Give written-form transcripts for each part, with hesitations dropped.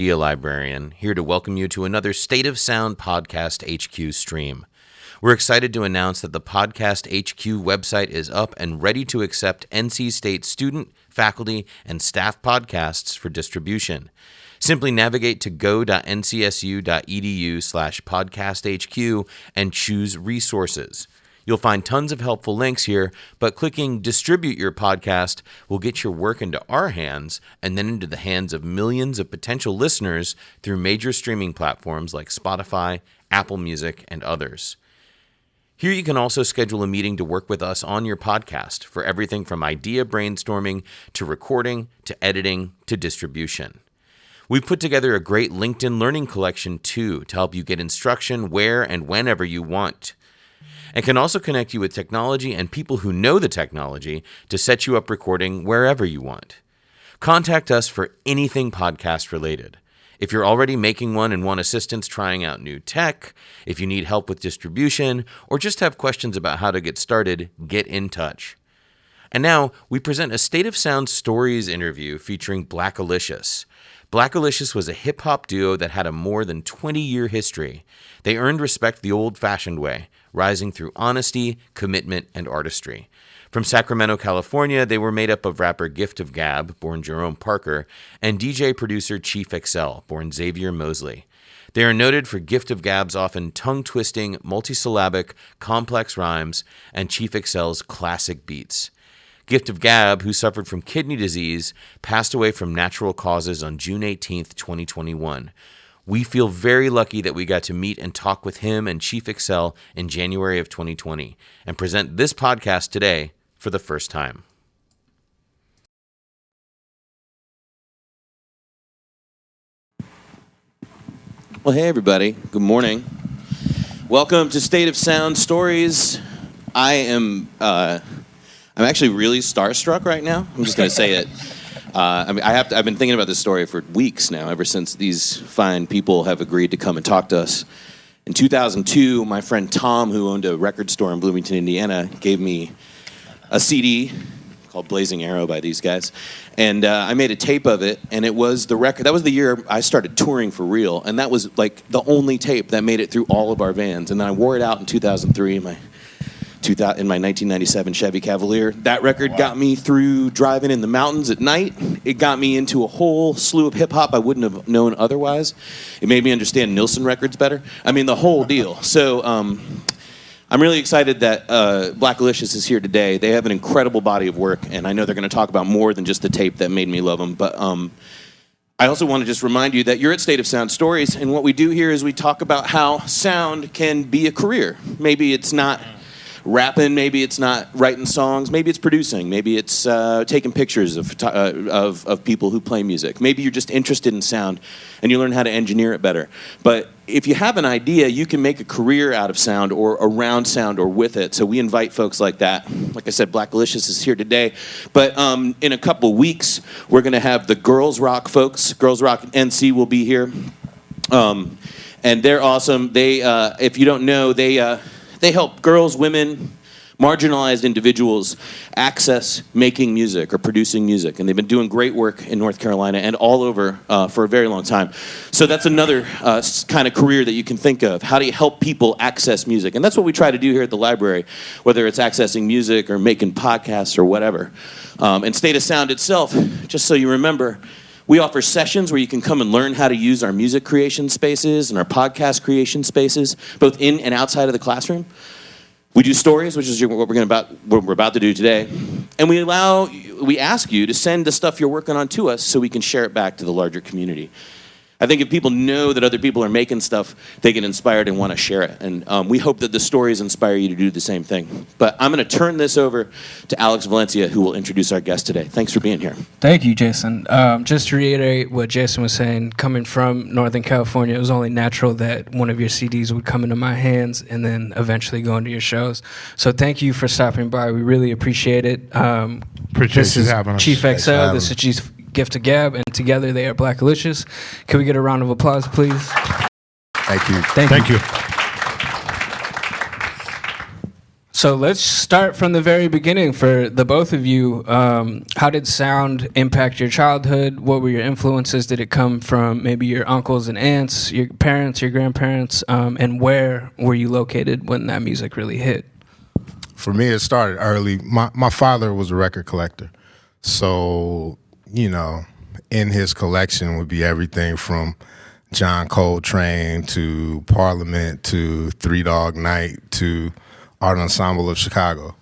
Media librarian, here to welcome you to another State of Sound Podcast HQ stream. We're excited to announce that the Podcast HQ website is up and ready to accept NC State student, faculty, and staff podcasts for distribution. Simply navigate to go.ncsu.edu/podcasthq and choose resources. You'll find tons of helpful links here, but clicking Distribute Your Podcast will get your work into our hands and then into the hands of millions of potential listeners through major streaming platforms like Spotify, Apple Music, and others. Here you can also schedule a meeting to work with us on your podcast for everything from idea brainstorming to recording to editing to distribution. We've put together a great LinkedIn learning collection too to help you get instruction where and whenever you want, and can also connect you with technology and people who know the technology to set you up recording wherever you want. Contact us for anything podcast related. If you're already making one and want assistance trying out new tech, if you need help with distribution, or just have questions about how to get started, get in touch. And now, we present a State of Sound Stories interview featuring Blackalicious. Blackalicious was a hip-hop duo that had a more than 20-year history. They earned respect the old-fashioned way, rising through honesty, commitment, and artistry. From Sacramento, California, they were made up of rapper Gift of Gab, born Jerome Parker, and DJ-producer Chief XL, born Xavier Mosley. They are noted for Gift of Gab's often tongue-twisting, multisyllabic, complex rhymes, and Chief XL's classic beats. Gift of Gab, who suffered from kidney disease, passed away from natural causes on June 18, 2021. We feel very lucky that we got to meet and talk with him and Chief XL in January of 2020 and present this podcast today for the first time. Well, hey everybody. Good morning. Welcome to State of Sound Stories. I'm actually really starstruck right now. I'm just going to say it. I've been thinking about this story for weeks now, ever since these fine people have agreed to come and talk to us. In 2002, my friend Tom, who owned a record store in Bloomington, Indiana, gave me a CD called Blazing Arrow by these guys. And I made a tape of it, and it was the record. That was the year I started touring for real, and that was like the only tape that made it through all of our vans. And then I wore it out in 2003 in my 1997 Chevy Cavalier. That record got me through driving in the mountains at night. It got me into a whole slew of hip-hop I wouldn't have known otherwise. It made me understand Nilsson records better. I mean, the whole deal. So I'm really excited that Blackalicious is here today. They have an incredible body of work, and I know they're going to talk about more than just the tape that made me love them. But I also want to just remind you that you're at State of Sound Stories, and what we do here is we talk about how sound can be a career. Maybe it's not rapping, maybe it's not writing songs, maybe it's producing, maybe it's taking pictures of people who play music. Maybe you're just interested in sound and you learn how to engineer it better. But if you have an idea, you can make a career out of sound or around sound or with it. So we invite folks like that. Like I said, Blackalicious is here today. But in a couple weeks, we're going to have the Girls Rock folks. Girls Rock NC will be here. And they're awesome. They, if you don't know, they help girls, women, marginalized individuals access making music or producing music. And they've been doing great work in North Carolina and all over for a very long time. So that's another kind of career that you can think of. How do you help people access music? And that's what we try to do here at the library, whether it's accessing music or making podcasts or whatever. And State of Sound itself, just so you remember, we offer sessions where you can come and learn how to use our music creation spaces and our podcast creation spaces, both in and outside of the classroom. We do stories, which is what we're about to do today, and we ask you to send the stuff you're working on to us so we can share it back to the larger community. I think if people know that other people are making stuff, they get inspired and want to share it. And we hope that the stories inspire you to do the same thing. But I'm going to turn this over to Alex Valencia, who will introduce our guest today. Thanks for being here. Thank you, Jason. Just to reiterate what Jason was saying, coming from Northern California, it was only natural that one of your CDs would come into my hands and then eventually go into your shows. So thank you for stopping by. We really appreciate it. Appreciate you having us. Chief XL, this is Chief Gift of Gab, and together they are Blackalicious. Can we get a round of applause, please? Thank you. Thank you. So let's start from the very beginning for the both of you. How did sound impact your childhood? What were your influences? Did it come from maybe your uncles and aunts, your parents, your grandparents? And where were you located when that music really hit? For me, it started early. My father was a record collector. So, in his collection would be everything from John Coltrane to Parliament to Three Dog Night to Art Ensemble of Chicago.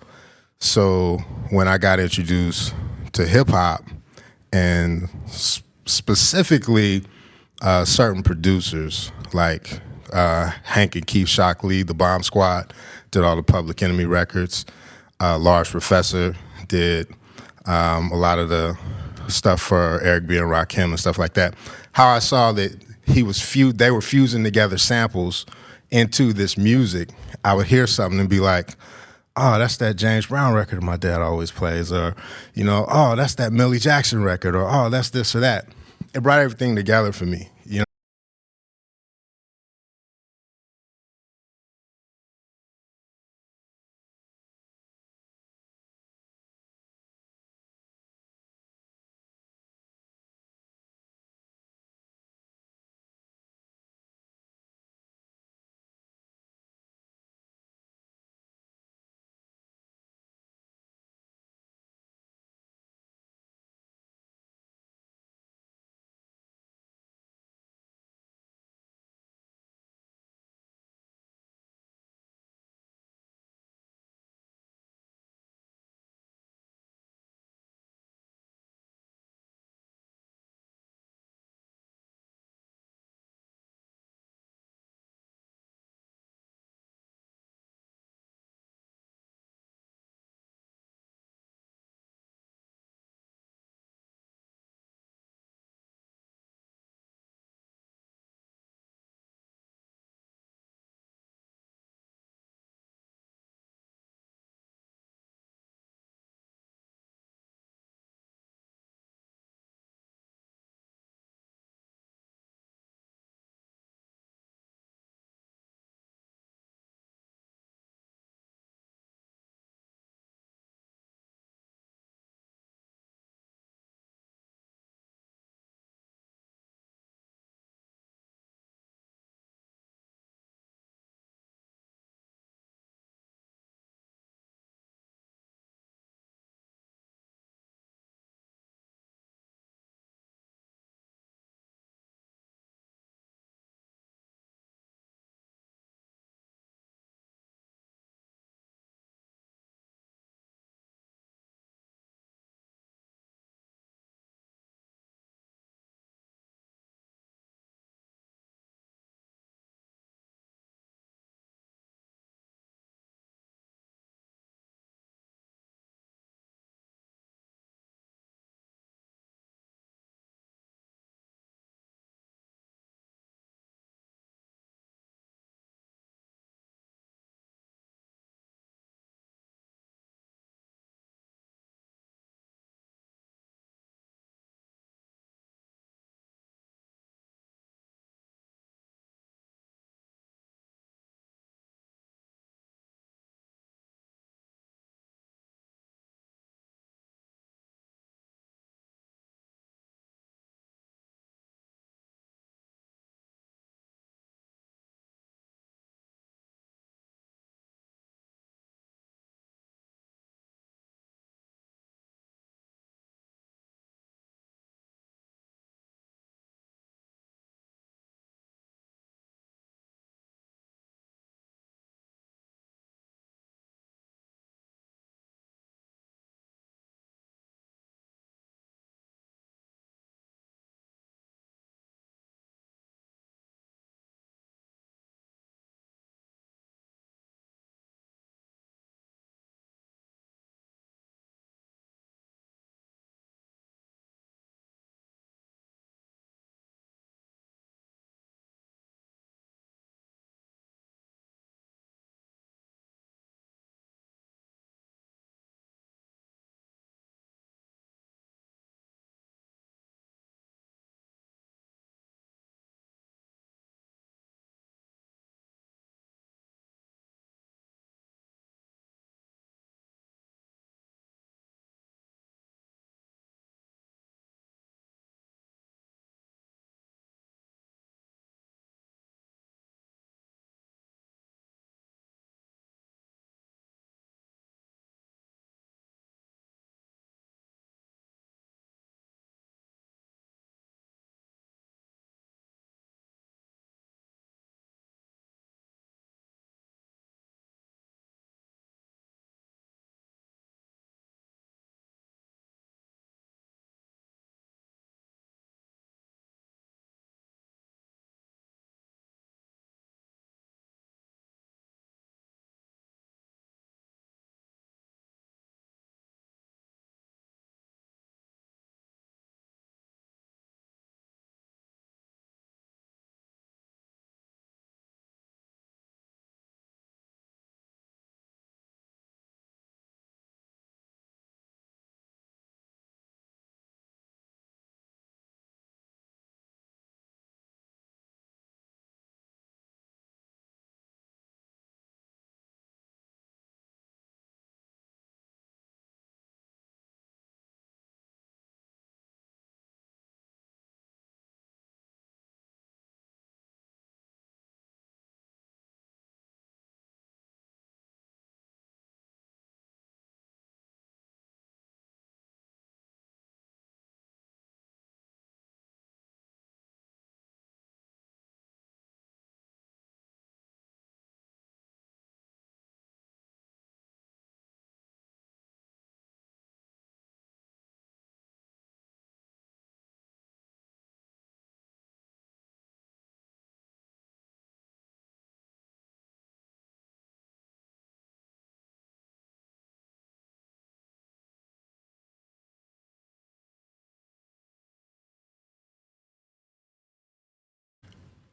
So when I got introduced to hip hop and specifically certain producers like Hank and Keith Shockley, the Bomb Squad, did all the Public Enemy records. Large Professor did a lot of the stuff for Eric B. and Rakim and stuff like that. How I saw that they were fusing together samples into this music, I would hear something and be like, oh, that's that James Brown record my dad always plays, or, oh, that's that Millie Jackson record, or, oh, that's this or that. It brought everything together for me.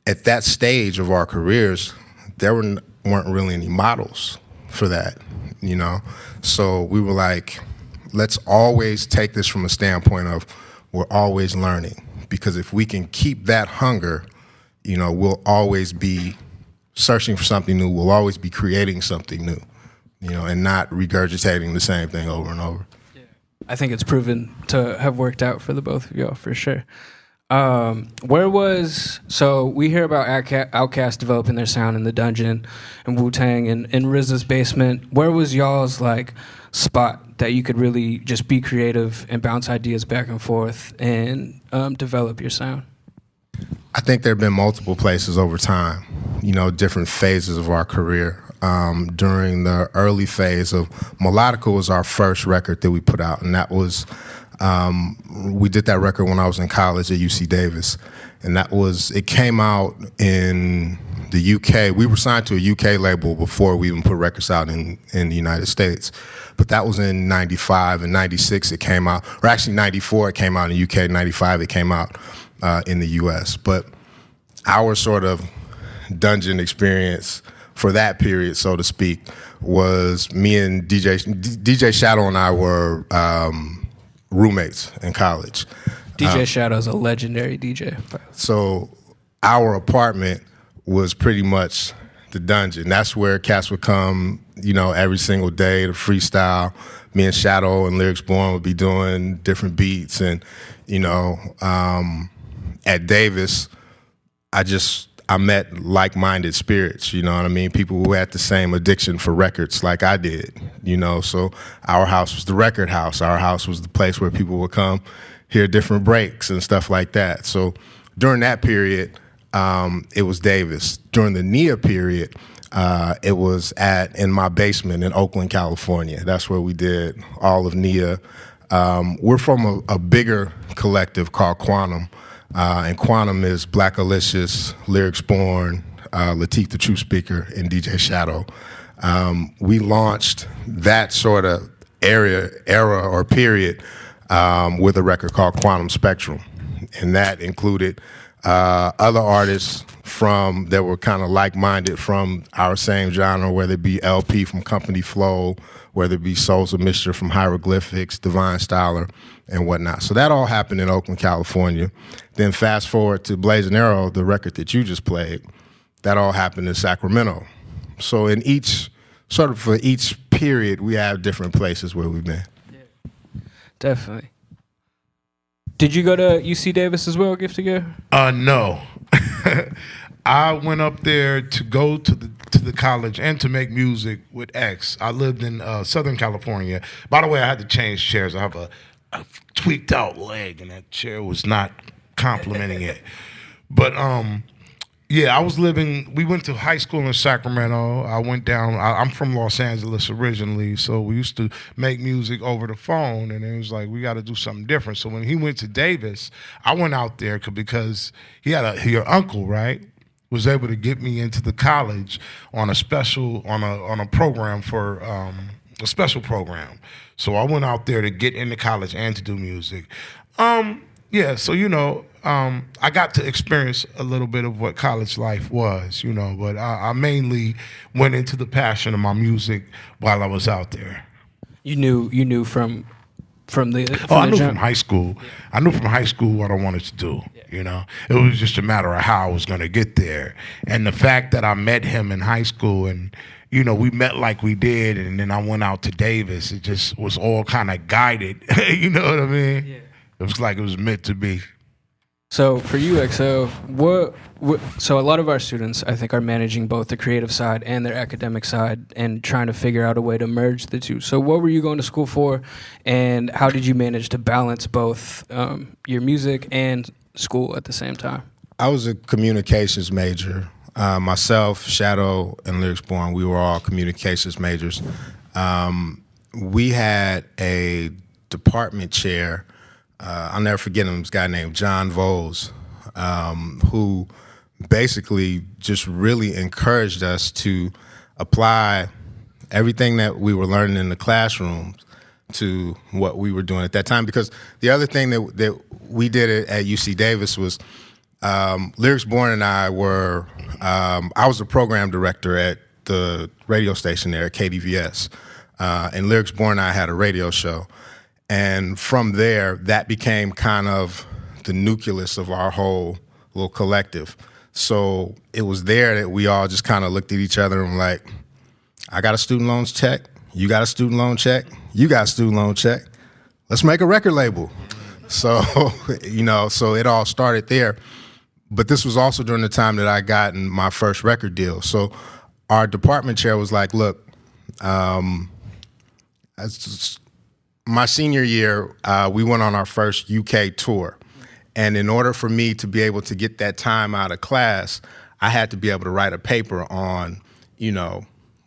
at that stage of our careers, there weren't really any models for that, you know? So we were like, let's always take this from a standpoint of we're always learning, because if we can keep that hunger, you know, we'll always be searching for something new. We'll always be creating something new, you know, and not regurgitating the same thing over and over. Yeah. I think it's proven to have worked out for the both of y'all, for sure. So we hear about Outkast developing their sound in the dungeon and Wu-Tang and in RZA's basement. Where was y'all's like spot that you could really just be creative and bounce ideas back and forth and develop your sound? I think there have been multiple places over time, you know, different phases of our career. During the early phase of Melodica was our first record that we put out, and that was we did that record when I was in college at UC Davis, and it came out in the UK. We were signed to a UK label before we even put records out in the United States, but that was in 95 and 96 it came out, or actually 94 it came out in the UK, 95 it came out in the US. But our sort of dungeon experience for that period, so to speak, was me and DJ Shadow and I were roommates in college. DJ Shadow's a legendary DJ. So our apartment was pretty much the dungeon. That's where cats would come, you know, every single day to freestyle. Me and Shadow and Lyrics Born would be doing different beats. And, you know, at Davis, I met like-minded spirits, you know what I mean? People who had the same addiction for records like I did, you know? So our house was the record house. Our house was the place where people would come hear different breaks and stuff like that. So during that period, it was Davis. During the Nia period, it was in my basement in Oakland, California. That's where we did all of Nia. We're from a bigger collective called Quantum. And Quantum is Blackalicious, Lyrics Born, Latif the True Speaker, and DJ Shadow. We launched that sort of era or period with a record called Quantum Spectrum. And that included other artists that were kind of like-minded from our same genre, whether it be LP from Company Flow, whether it be Souls of Mischief from Hieroglyphics, Divine Styler, and whatnot. So that all happened in Oakland, California. Then fast forward to Blazing Arrow, the record that you just played, that all happened in Sacramento. So for each period, we have different places where we've been. Yeah, definitely. Did you go to UC Davis as well, Gift to Give? No. I went up there to go to the college and to make music with X. I lived in Southern California. By the way, I had to change chairs. I have a tweaked out leg, and that chair was not complimenting it. But yeah, we went to high school in Sacramento. I went down, I'm from Los Angeles originally, so we used to make music over the phone, and it was like, we got to do something different. So when he went to Davis, I went out there because he had your uncle, right, was able to get me into the college on a program for a special program. So I went out there to get into college and to do music. Yeah, so, you know, I got to experience a little bit of what college life was, you know, but I mainly went into the passion of my music while I was out there. You knew from the I knew from high school. Yeah. I knew from high school what I wanted to do, you know. It was just a matter of how I was going to get there. And the fact that I met him in high school and, you know, we met like we did, and then I went out to Davis, it just was all kind of guided, you know what I mean? Yeah. It was like it was meant to be. So for you, XO, so a lot of our students, I think, are managing both the creative side and their academic side and trying to figure out a way to merge the two. So what were you going to school for, and how did you manage to balance both your music and school at the same time? I was a communications major. Myself, Shadow, and Lyrics Born, we were all communications majors. We had a department chair. I'll never forget him, this guy named John Vose, who basically just really encouraged us to apply everything that we were learning in the classrooms to what we were doing at that time. Because the other thing that we did at UC Davis was Lyrics Born and I were, I was the program director at the radio station there at KDVS. And Lyrics Born and I had a radio show. And from there, that became kind of the nucleus of our whole little collective. So it was there that we all just kind of looked at each other and were like, I got a student loans check. You got a student loan check. You got a student loan check. Let's make a record label. So, so it all started there. But this was also during the time that I got in my first record deal. So our department chair was like, look, my senior year, we went on our first UK tour. And in order for me to be able to get that time out of class, I had to be able to write a paper on,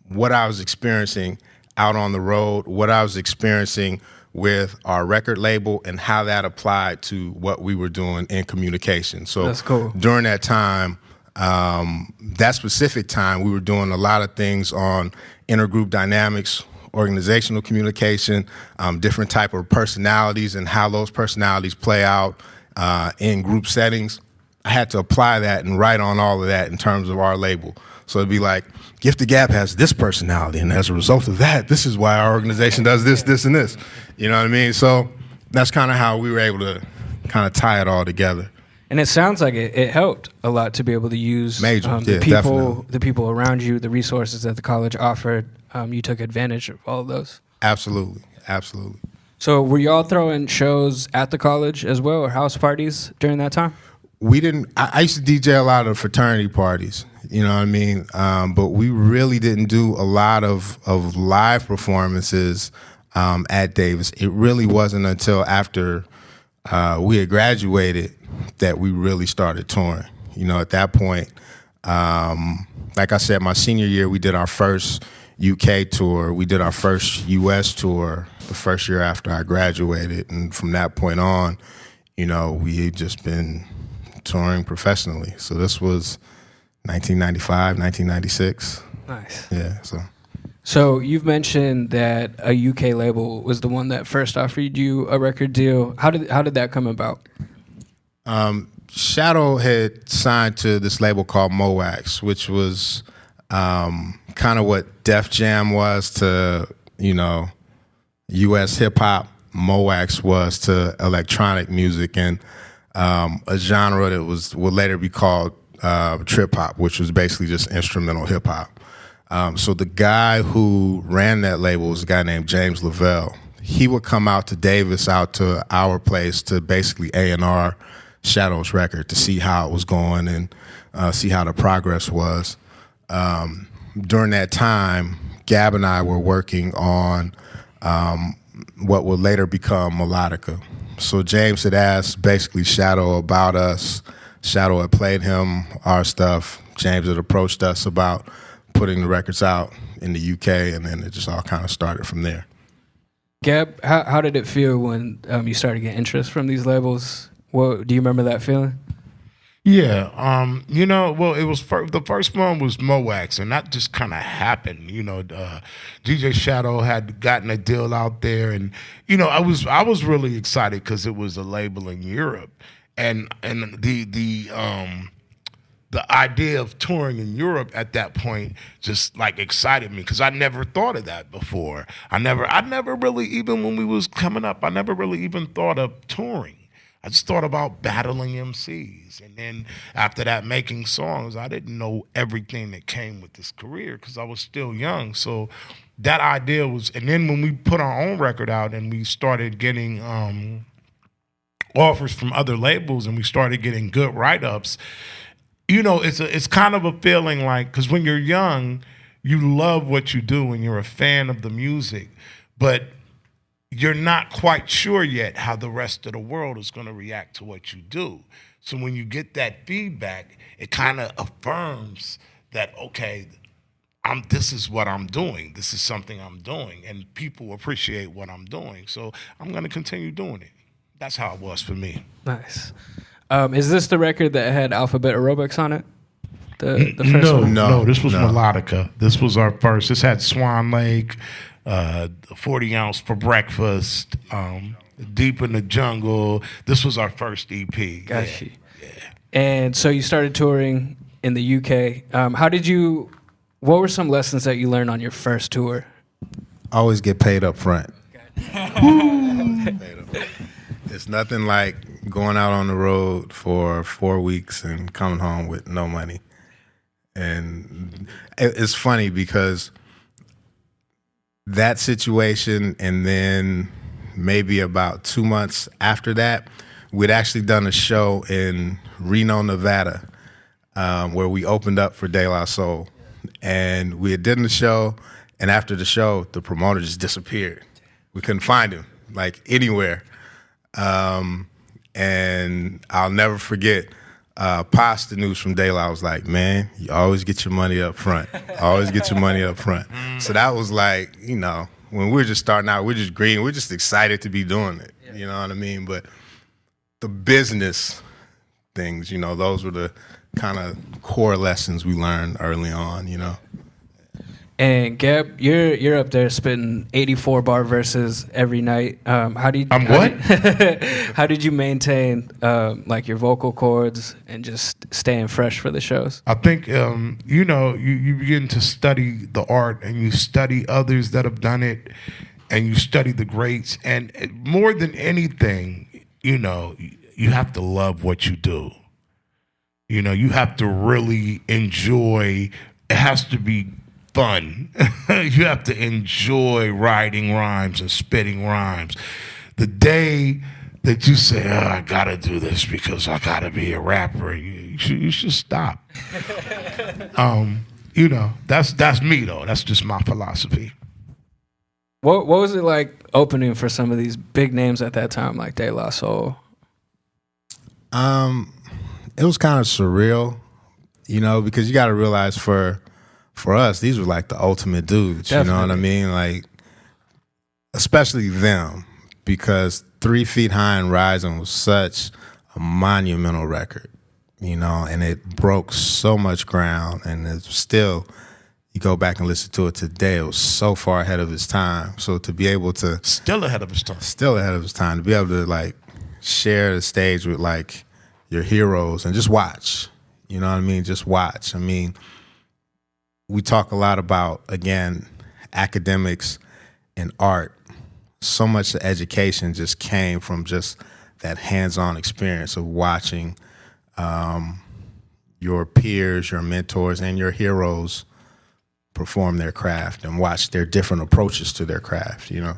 what I was experiencing out on the road, what I was experiencing with our record label, and how that applied to what we were doing in communication. So that's cool. During that time, that specific time, we were doing a lot of things on intergroup dynamics, organizational communication, different type of personalities and how those personalities play out in group settings. I had to apply that and write on all of that in terms of our label. So it'd be like, Gift the Gap has this personality, and as a result of that, this is why our organization does this, this, and this. You know what I mean? So that's kind of how we were able to kind of tie it all together. And it sounds like it helped a lot to be able to use the people around you, the resources that the college offered. You took advantage of all of those. Absolutely. So were y'all throwing shows at the college as well, or house parties during that time? We didn't. I used to DJ a lot of fraternity parties. You know what I mean? But we really didn't do a lot of live performances at Davis. It really wasn't until after we had graduated that we really started touring. At that point, like I said, my senior year, we did our first UK tour. We did our first US tour the first year after I graduated. And from that point on, we had just been touring professionally. So this was 1995, 1996. Nice. Yeah, So you've mentioned that a UK label was the one that first offered you a record deal. How did that come about? Shadow had signed to this label called Moax, which was kind of what Def Jam was to, US hip hop. Moax was to electronic music, and a genre that would later be called trip hop, which was basically just instrumental hip hop. So the guy who ran that label was a guy named James Lavelle. He would come out to Davis, out to our place, to basically A&R Shadow's record to see how it was going and see how the progress was. During that time, Gab and I were working on what would later become Melodica. So James had asked basically Shadow about us. Shadow had played him our stuff. James had approached us about putting the records out in the UK, and then it just all kind of started from there. Gab, how did it feel when you started getting interest from these labels? Do you remember that feeling? Yeah, well, it was the first one was Moax, and that just kind of happened. DJ Shadow had gotten a deal out there, and I was really excited because it was a label in Europe, and the idea of touring in Europe at that point just like excited me because I never thought of that before. I never really, even when we was coming up, I never really even thought of touring. I just thought about battling MCs. And then after that, making songs. I didn't know everything that came with this career because I was still young. So that idea was, and then when we put our own record out and we started getting offers from other labels and we started getting good write-ups, it's kind of a feeling like, because when you're young, you love what you do and you're a fan of the music, but you're not quite sure yet how the rest of the world is going to react to what you do. So when you get that feedback, it kind of affirms that, okay, this is what I'm doing. This is something I'm doing, and people appreciate what I'm doing. So I'm going to continue doing it. That's how it was for me. Nice. Is this the record that had Alphabet Aerobics on it? The first one? No, this was Melodica. This was our first. This had Swan Lake, 40 Ounce for Breakfast, Deep in the Jungle. This was our first EP. Gotcha. Yeah. And so you started touring in the UK. What were some lessons that you learned on your first tour? Always get paid up front. It's nothing like going out on the road for 4 weeks and coming home with no money. And it's funny because that situation, and then maybe about 2 months after that, we'd actually done a show in Reno, Nevada, where we opened up for De La Soul. And we had done the show, and after the show, the promoter just disappeared. We couldn't find him, like, anywhere. And I'll never forget, Pasta News from De La was like, man, you always get your money up front. Always get your money up front. So that was like, you know, when we were just starting out, we're just green. We're just excited to be doing it. You know what I mean? But the business things, you know, those were the kind of core lessons we learned early on, you know. And Gab, you're up there spitting 84 bar verses every night. How did you maintain like your vocal cords and just staying fresh for the shows? I think you know, you begin to study the art, and you study others that have done it, and you study the greats, and more than anything, you know, you have to love what you do. You know, you have to really enjoy. It has to be fun. You have to enjoy writing rhymes and spitting rhymes. The day that you say, oh, I gotta do this because I gotta be a rapper, you should stop. You know, that's me though. That's just my philosophy. What was it like opening for some of these big names at that time, like De La Soul? It was kind of surreal, you know, because you got to realize for us, these were like the ultimate dudes. Definitely. You know what I mean? Like, especially them, because 3 Feet High and Rising was such a monumental record, you know, and it broke so much ground, and it's still, you go back and listen to it today, it was so far ahead of its time. So to be able to still ahead of its time, to be able to like share the stage with like your heroes and just watch, you know what I mean? Just watch. I mean, we talk a lot about, again, academics and art. So much of education just came from just that hands-on experience of watching your peers, your mentors, and your heroes perform their craft and watch their different approaches to their craft, you know?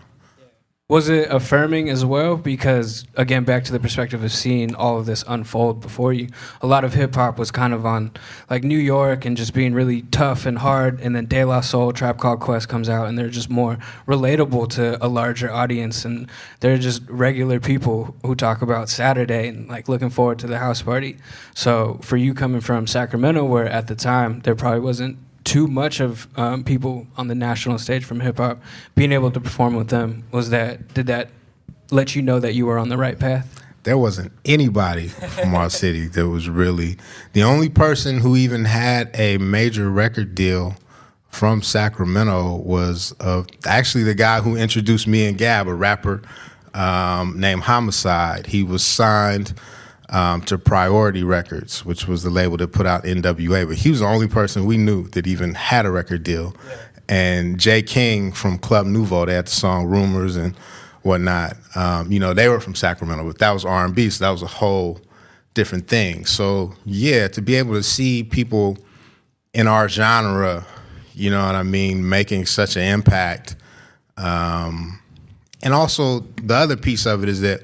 Was it affirming as well? Because, again, back to the perspective of seeing all of this unfold before you, a lot of hip-hop was kind of on, like, New York and just being really tough and hard, and then De La Soul, Trap Called Quest comes out, and they're just more relatable to a larger audience, and they're just regular people who talk about Saturday and, like, looking forward to the house party. So for you coming from Sacramento, where at the time there probably wasn't too much of people on the national stage from hip-hop, being able to perform with them, did that let you know that you were on the right path? There wasn't anybody from our city that was really, the only person who even had a major record deal from Sacramento was actually the guy who introduced me and Gab, a rapper named Homicide. He was signed to Priority Records, which was the label that put out NWA, but he was the only person we knew that even had a record deal. Yeah. And Jay King from Club Nouveau, they had the song Rumors and whatnot. You know, they were from Sacramento, but that was R&B, so that was a whole different thing. So yeah, to be able to see people in our genre, you know what I mean, making such an impact. And also the other piece of it is that,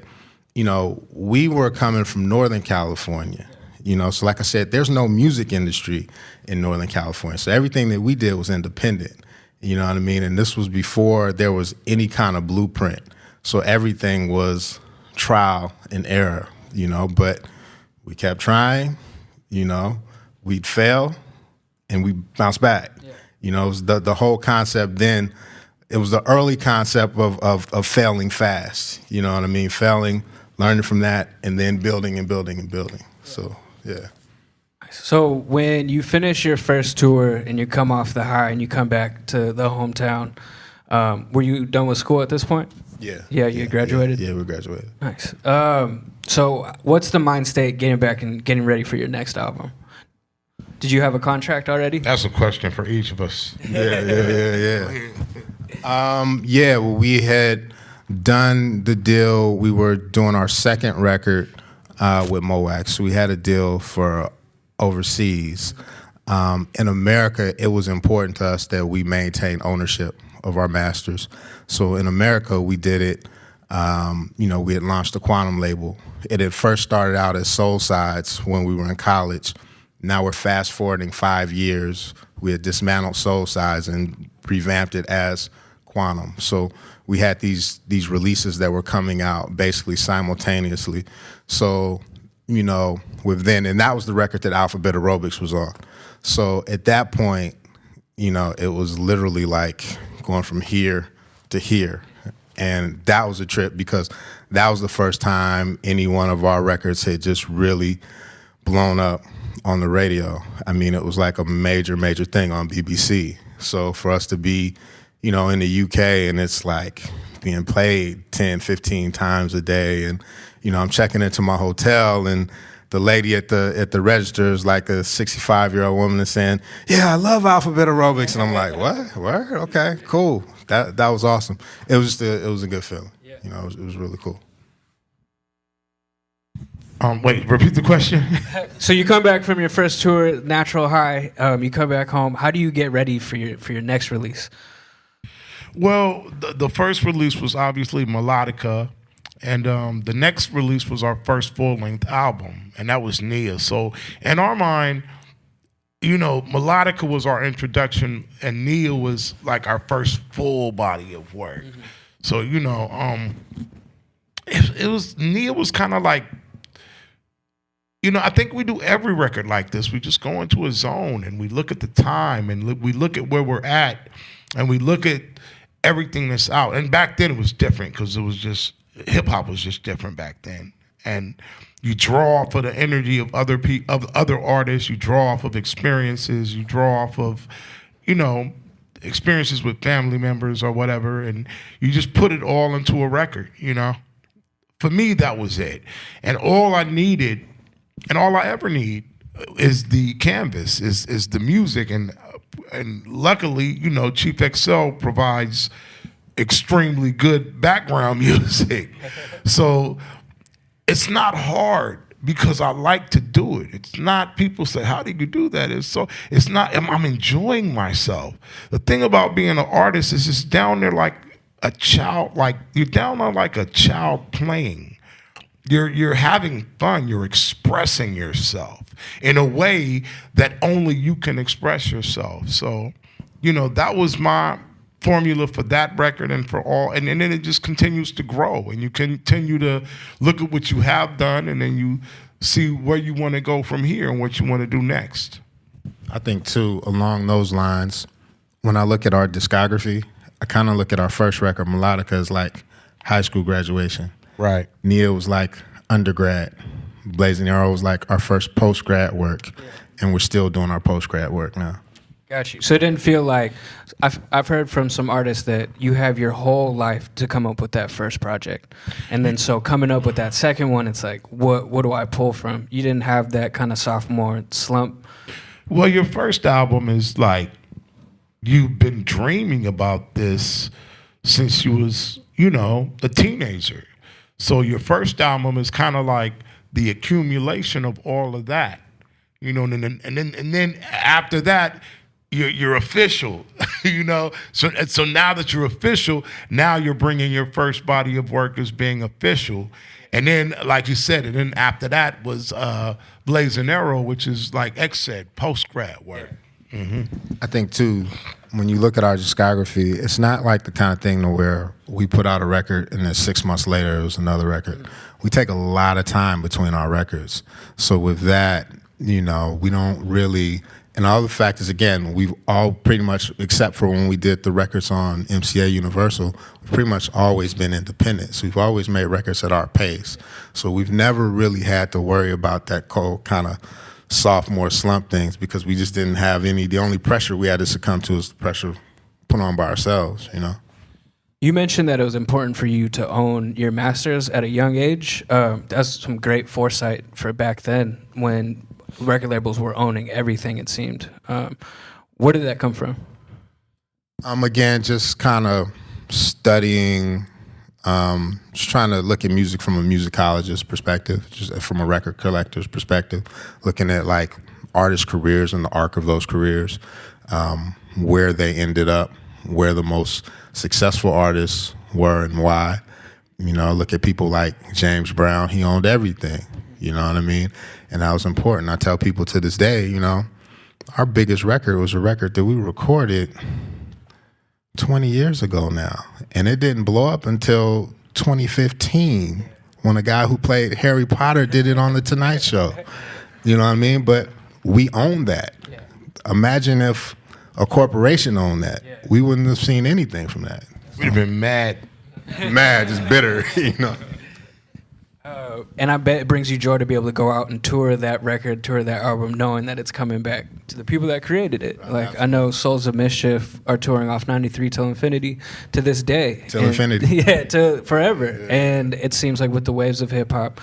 you know, we were coming from Northern California, you know, so like I said, there's no music industry in Northern California. So everything that we did was independent, you know what I mean? And this was before there was any kind of blueprint. So everything was trial and error, you know, but we kept trying, you know, we'd fail and we bounced back. Yeah. You know, it was the whole concept then, it was the early concept of failing fast, you know what I mean? Failing, learning from that, and then building and building and building. So, yeah. So when you finish your first tour and you come off the high and you come back to the hometown, were you done with school at this point? Yeah. Yeah, you graduated? Yeah, we graduated. Nice. So what's the mind state getting back and getting ready for your next album? Did you have a contract already? That's a question for each of us. Yeah. Well, we had done the deal. We were doing our second record with Moax. We had a deal for overseas. In America, it was important to us that we maintain ownership of our masters. So in America, we did it. We had launched the Quantum label. It had first started out as Soul Sides when we were in college. Now we're fast forwarding 5 years. We had dismantled Soul Sides and revamped it as Quantum. So we had these releases that were coming out basically simultaneously. So, with then, and that was the record that Alphabet Aerobics was on. So at that point, it was literally like going from here to here. And that was a trip because that was the first time any one of our records had just really blown up on the radio. I mean, it was like a major, major thing on BBC. So for us to be, in the UK and it's like being played 10, 15 times a day. And, I'm checking into my hotel and the lady at the register is like a 65-year-old woman and saying, "Yeah, I love Alphabet Aerobics." And I'm like, "What? Word? Okay, cool." That was awesome. It was a good feeling. Yeah. It was really cool. Wait, repeat the question. So you come back from your first tour, Natural High. You come back home. How do you get ready for your next release? Well, the first release was obviously Melodica, and the next release was our first full-length album, and that was Nia. So in our mind, Melodica was our introduction, and Nia was like our first full body of work. Mm-hmm. So Nia was kind of like, I think we do every record like this. We just go into a zone and we look at the time and we look at where we're at and we look at everything that's out. And back then it was different because it was just, hip-hop was just different back then. And you draw off of the energy of other artists. You draw off of experiences. You draw off of, experiences with family members or whatever. And you just put it all into a record, For me, that was it. And all I needed, and all I ever need, is the canvas, is the music. And luckily, Chief XL provides extremely good background music. So it's not hard because I like to do it. It's not, people say, "How do you do that?" It's not, I'm enjoying myself. The thing about being an artist is it's down there like a child, like you're down there like a child playing. You're having fun. You're expressing yourself in a way that only you can express yourself. So, that was my formula for that record and for all. And then it just continues to grow. And you continue to look at what you have done and then you see where you want to go from here and what you want to do next. I think, too, along those lines, when I look at our discography, I kind of look at our first record, Melodica, as like high school graduation. Right. Nia was like undergrad. Blazing Arrow was like our first post-grad work, and we're still doing our post-grad work now. Got you. So it didn't feel like, I've heard from some artists that you have your whole life to come up with that first project. And then so coming up with that second one, it's like, what do I pull from? You didn't have that kind of sophomore slump? Well, your first album is like, you've been dreaming about this since you was, a teenager. So your first album is kind of like the accumulation of all of that, and then after that, you're official, So now that you're official, now you're bringing your first body of work as being official, and then like you said, and then after that was Blazing Arrow, which is like X said, post grad work. Mm-hmm. I think too, when you look at our discography, it's not like the kind of thing to where we put out a record and then 6 months later it was another record. We take a lot of time between our records. So with that, we don't really, and all the factors, again, we've all pretty much, except for when we did the records on MCA Universal, we've pretty much always been independent. So we've always made records at our pace. So we've never really had to worry about that cold kind of sophomore slump things because we just didn't have any. The only pressure we had to succumb to is the pressure put on by ourselves, You mentioned that it was important for you to own your masters at a young age. That's some great foresight for back then when record labels were owning everything, it seemed. Where did that come from? Again, just kind of studying, just trying to look at music from a musicologist's perspective, just from a record collector's perspective, looking at like artists' careers and the arc of those careers, where they ended up, where the most successful artists were and why. You know, look at people like James Brown. He owned everything. You know what I mean? And that was important. I tell people to this day, you know, our biggest record was a record that we recorded 20 years ago now. And it didn't blow up until 2015 when a guy who played Harry Potter did it on The Tonight Show. You know what I mean? But we own that. Yeah. Imagine if a corporation owned that. Yeah. We wouldn't have seen anything from that. We'd have been mad. Mad, just bitter, you know. And I bet it brings you joy to be able to go out and tour that record, tour that album, knowing that it's coming back to the people that created it. Like, I know Souls of Mischief are touring off 93 till infinity to this day. Till infinity. Yeah, to forever. Yeah. And it seems like with the waves of hip-hop,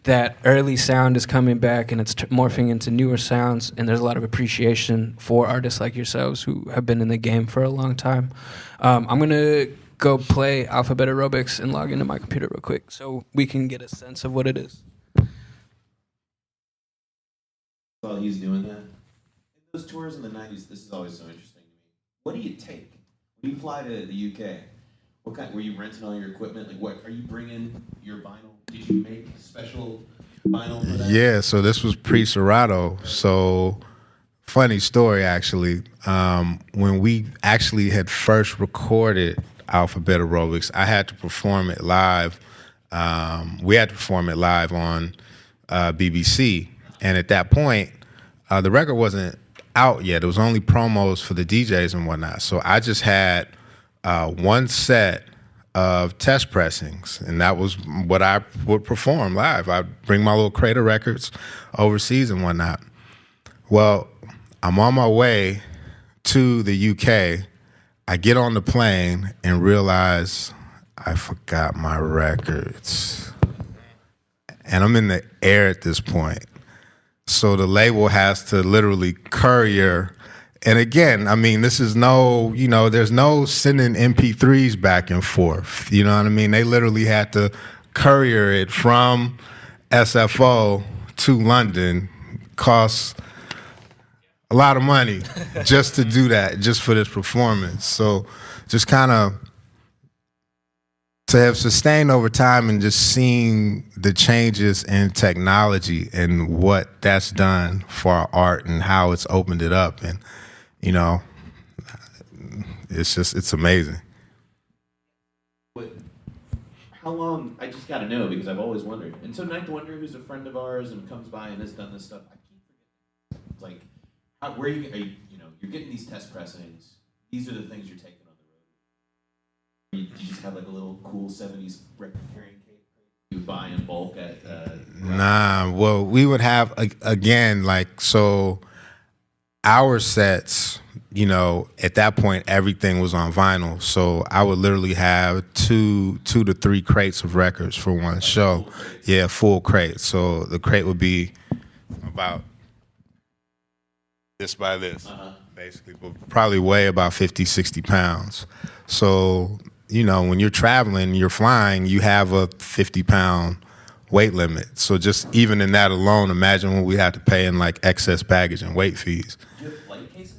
that early sound is coming back and it's morphing into newer sounds, and there's a lot of appreciation for artists like yourselves who have been in the game for a long time. I'm going to go play Alphabet Aerobics and log into my computer real quick so we can get a sense of what it is. While he's doing that, in those tours in the 90s, this is always so interesting to me. What do you take? When you fly to the UK, what kind, were you renting all your equipment? Like, what, are you bringing your vinyl? Did you make special vinyl for that? Yeah, so this was pre-Serato. So, funny story, actually. When we actually had first recorded Alphabet Aerobics, I had to perform it live. We had to perform it live on BBC. And at that point, the record wasn't out yet. It was only promos for the DJs and whatnot. So I just had one set of test pressings, and that was what I would perform live. I'd bring my little crate of records overseas and whatnot. Well, I'm on my way to the UK. I get on the plane and realize I forgot my records. And I'm in the air at this point. So the label has to literally courier. And again, I mean, this is no, you know, there's no sending MP3s back and forth. You know what I mean? They literally had to courier it from SFO to London. Costs a lot of money just to do that, just for this performance. So just kind of to have sustained over time and just seeing the changes in technology and what that's done for our art and how it's opened it up. And, you know, it's amazing. How long, I just got to know because I've always wondered. And so Ninth Wonder, who's a friend of ours and comes by and has done this stuff, I keep forgetting. Like, where are you, you know, you're getting these test pressings. These are the things you're taking on the road. Do you just have like a little cool 70s record carrying case you buy in bulk at? Nah, well, we would have, again, like, so our sets, you know, at that point, everything was on vinyl. So I would literally have two to three crates of records for one show. Yeah, full crate. So the crate would be about this by this, basically, but probably weigh about 50, 60 pounds. So, you know, when you're traveling, you're flying, you have a 50-pound weight limit. So just even in that alone, imagine what we have to pay in like excess baggage and weight fees. Do you have flight cases?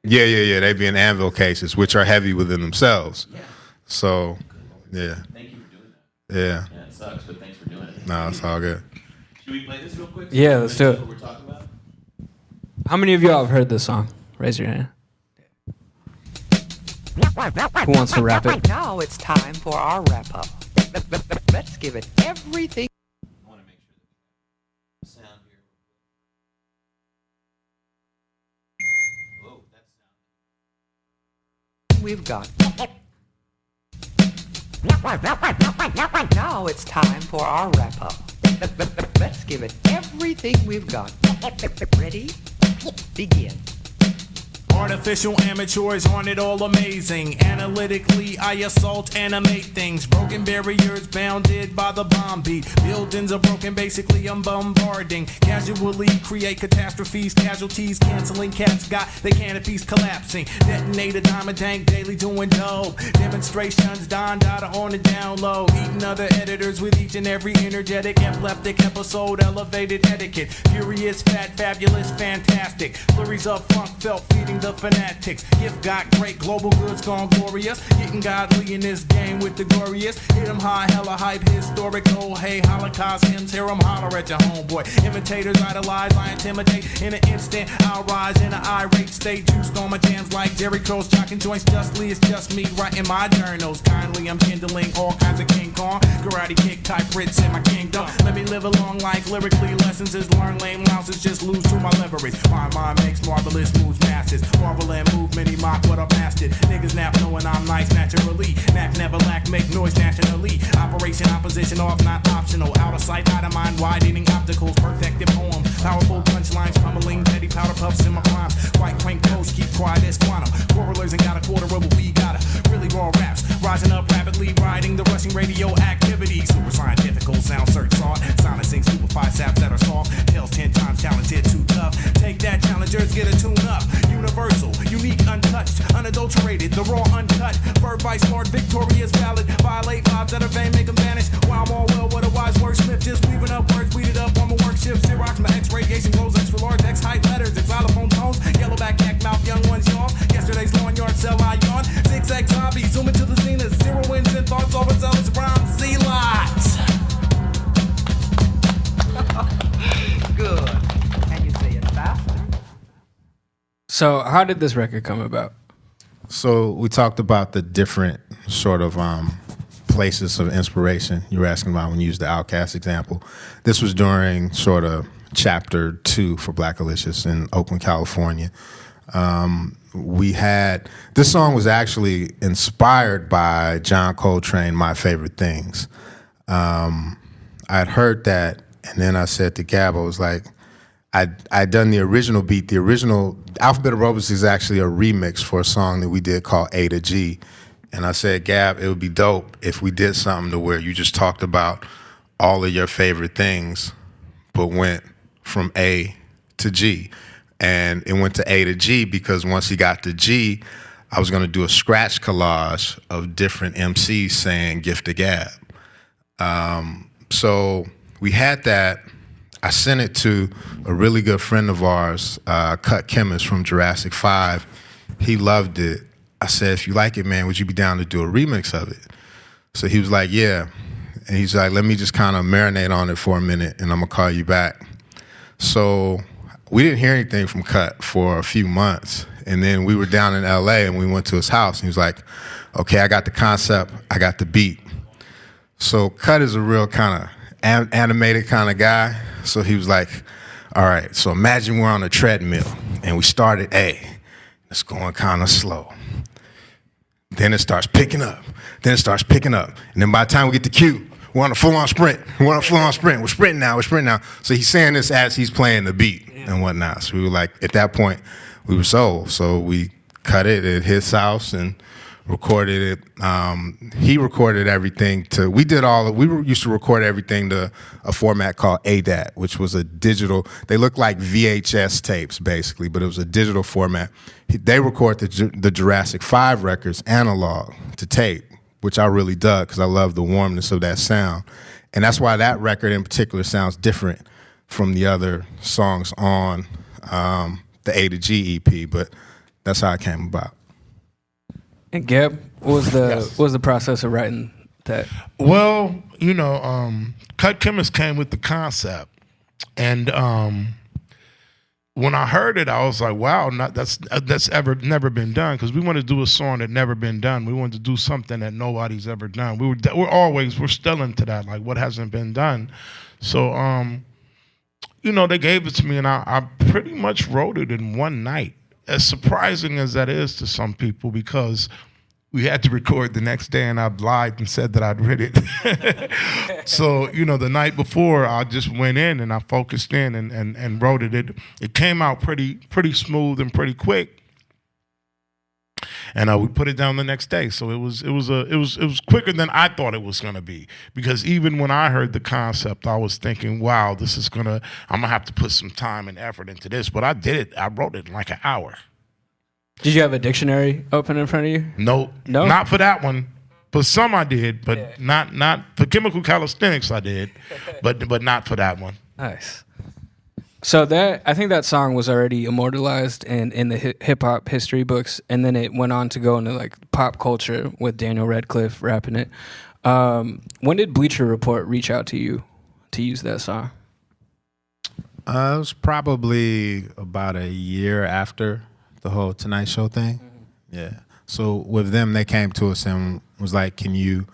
Yeah. They'd be in anvil cases, which are heavy within themselves. Yeah. So, yeah. Thank you for doing that. Yeah. Yeah, it sucks, but thanks for doing it. No, it's all good. Should we play this real quick? Yeah, let's do it. What we're talking about? How many of y'all have heard this song? Raise your hand. Who wants to rap it? Now it's time for our wrap-up. Let's give it everything. I want to make sure that the sound here. Whoa, that sound. We've got. Now it's time for our wrap-up. Let's give it everything we've got. Ready? Begin. Artificial amateurs aren't it all amazing? Analytically, I assault, animate things. Broken barriers bounded by the bomb beat. Buildings are broken, basically I'm bombarding. Casually create catastrophes, casualties, canceling cats got their canopies collapsing. Detonate a diamond tank daily doing dope. Demonstrations, Don Dada on the down low. Eating other editors with each and every energetic, epileptic episode, elevated etiquette. Furious, fat, fabulous, fantastic. Flurries of funk felt feeding the fanatics. Gift got great, global goods gone glorious. Getting godly in this game with the glorious. Hit 'em high, hella hype, historical. Hey, Holocaust hymns, hear 'em holler at your homeboy. Imitators idolize, I intimidate. In an instant, I'll rise in an irate state. Juiced on my jams like Jerry Curls, jocking joints justly. It's just me writing my journals. Kindly, I'm kindling all kinds of King Kong. Karate kick type Brits in my kingdom. Let me live a long life, lyrically lessons is learn. Lame louses just lose to my leverage. My mind makes marvelous moves, masses. Marvel and move, many mock what I've mastered. Niggas nap knowing I'm nice naturally. Knack never lack, make noise nationally. Operation opposition off, not optional. Out of sight, out of mind, widening opticals. Perfected poem, powerful punchlines, pummeling, petty powder puffs in my rhymes. White crank post, keep quiet as quantum. Quarrelers ain't got a quarter of a we gotta. Really raw raps, rising up rapidly, riding the rushing radio activity. Super scientifical, sound search sought. Silencing stupefied saps that are soft. Tails 10 times talented, too tough. Take that, challengers, get a tune up. Universal, unique, untouched, unadulterated, the raw uncut. Verb by smart, victorious, valid. Violate vibes that are vain, make them vanish. While I'm all well, what a wise wordsmith. Just weaving up words, weeded up on my work shift. Xerox, my X radiation glows, extra large, X height letters, xylophone tones. Yellowback, yak mouth, young ones yawn. Yesterday's lawn yard, sell I yawn. Zigzag zombie, zoom into the zenith. Zero wins and thoughts, overzealous, brown Z-lots. Good. Can you say it faster? So, how did this record come about? So we talked about the different sort of places of inspiration. You were asking about when you used the Outkast example. This was during sort of chapter 2 for Blackalicious in Oakland, California. We had, this song was actually inspired by John Coltrane, My Favorite Things. I had heard that, and then I said to Gab, I was like, I'd done the original beat. The original Alphabet of Robots is actually a remix for a song that we did called A to G. And I said, Gab, it would be dope if we did something to where you just talked about all of your favorite things, but went from A to G. And it went to A to G because once he got to G, I was going to do a scratch collage of different MCs saying Gift to Gab. So we had that. I sent it to a really good friend of ours, Cut Chemist from Jurassic 5. He loved it. I said, if you like it, man, would you be down to do a remix of it? So he was like, yeah. And he's like, let me just kind of marinate on it for a minute, and I'm going to call you back. So we didn't hear anything from Cut for a few months. And then we were down in L.A., and we went to his house. And he was like, okay, I got the concept. I got the beat. So Cut is a real kind of animated kind of guy. So he was like, all right, so imagine we're on a treadmill and we start at A. It's going kind of slow. Then it starts picking up. Then it starts picking up. And then by the time we get to Q, we're on a full-on sprint. We're sprinting now. So he's saying this as he's playing the beat and whatnot. So we were like, at that point, we were sold. So we cut it at his house and recorded it. He recorded everything we used to record everything to a format called ADAT, which was a digital, they look like VHS tapes basically, but it was a digital format. They recorded the Jurassic 5 records analog to tape, which I really dug because I love the warmness of that sound. And that's why that record in particular sounds different from the other songs on the A to G EP, but that's how it came about. And Gab, what was the process of writing that? Well, Cut Chemist came with the concept, and when I heard it, I was like, "Wow, that's never been done." Because we wanted to do a song that never been done. We wanted to do something that nobody's ever done. We're still into that, like what hasn't been done. So, they gave it to me, and I pretty much wrote it in one night. As surprising as that is to some people, because we had to record the next day, and I lied and said that I'd written it. So, the night before, I just went in and I focused in and wrote it. It came out pretty smooth and pretty quick. and we put it down the next day. So it was quicker than I thought it was gonna be, because even when I heard the concept, I was thinking, wow, I'm gonna have to put some time and effort into this. But I did it. I wrote it in like an hour. Did you have a dictionary open in front of you? No, not for that one. For some I did, but not for chemical calisthenics I did, but not for that one. Nice. So I think that song was already immortalized in the hip hop history books, and then it went on to go into like pop culture with Daniel Radcliffe rapping it. When did Bleacher Report reach out to you to use that song? It was probably about a year after the whole Tonight Show thing. Mm-hmm. Yeah. So with them, they came to us and was like, "Can you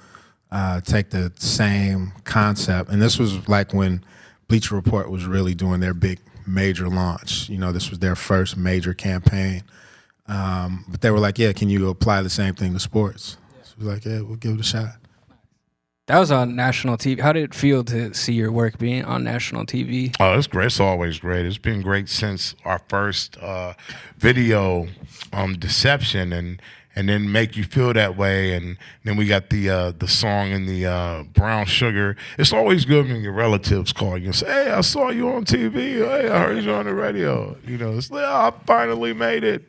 take the same concept?" And this was like when Bleacher Report was really doing their big major launch. You know, this was their first major campaign. But they were like, "Yeah, can you apply the same thing to sports?" Yeah. So we were like, "Yeah, we'll give it a shot." That was on national TV. How did it feel to see your work being on national TV? Oh, it's great. It's always great. It's been great since our first video, Deception, and then Make You Feel That Way, and then we got the song in the Brown Sugar. It's always good when your relatives call you and say, "Hey, I saw you on TV. Hey, I heard you on the radio." You know, it's like, "Oh, I finally made it."